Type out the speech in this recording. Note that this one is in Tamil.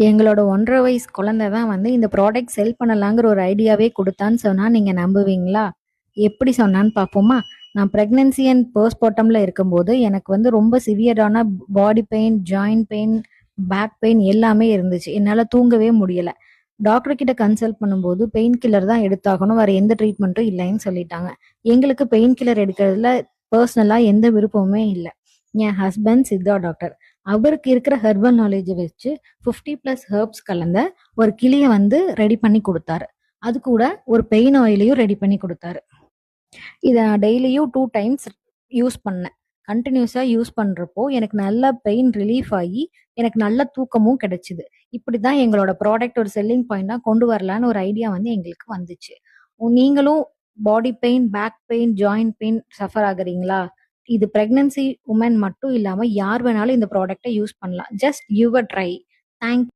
எங்களோட 1 1/2 வயசு குழந்தை தான் வந்து இந்த ப்ராடக்ட் செல் பண்ணலாங்கிற ஒரு ஐடியாவே குடுத்தான்னு சொன்னா நீங்க நம்புவீங்களா? எப்படி சொன்னான்னு பார்ப்போமா? நான் பிரெக்னன்சி அண்ட் போஸ்ட்மார்ட்டம்ல இருக்கும்போது எனக்கு வந்து ரொம்ப சிவியரான body pain, joint pain, back pain எல்லாமே இருந்துச்சு. என்னால தூங்கவே முடியல. டாக்டர் கிட்ட கன்சல்ட் பண்ணும்போது பெயின் கில்லர் தான் எடுத்தாகணும். வேற எந்த ட்ரீட்மெண்ட்டும் இல்லைன்னு சொல்லிட்டாங்க. எங்களுக்கு பெயின் கில்லர் எடுக்கிறதுல பர்சனலா எந்த விருப்பமுமே இல்ல. என் ஹஸ்பண்ட் சித்தா டாக்டர். அவருக்கு இருக்கிற ஹெர்பல் நாலேஜ வச்சு 50+ ஹெர்ப்ஸ் கலந்த ஒரு கிளிய வந்து ரெடி பண்ணி குடுத்தாரு. அது கூட ஒரு பெயின் ஆயிலையும் ரெடி பண்ணி குடுத்தாரு. இத நான் டெய்லியும் 2 டைம்ஸ் யூஸ் பண்ணேன். கன்டினியூஸா யூஸ் பண்றப்போ எனக்கு நல்ல பெயின் ரிலீஃப் ஆயி, எனக்கு நல்ல தூக்கமும் கிடைச்சது. இப்படிதான் எங்களோட ப்ராடக்ட் ஒரு செல்லிங் பாயிண்ட்டா கொண்டு வரலான்னு ஒரு ஐடியா வந்து எங்களுக்கு வந்துச்சு. நீங்களும் body pain, back pain, joint pain suffer ஆகுறீங்களா? இது பிரெக்னன்சி வுமன் மட்டும் இல்லாம யார் வேணாலும் இந்த ப்ராடக்ட்ட யூஸ் பண்ணலாம். Just give a try. Thank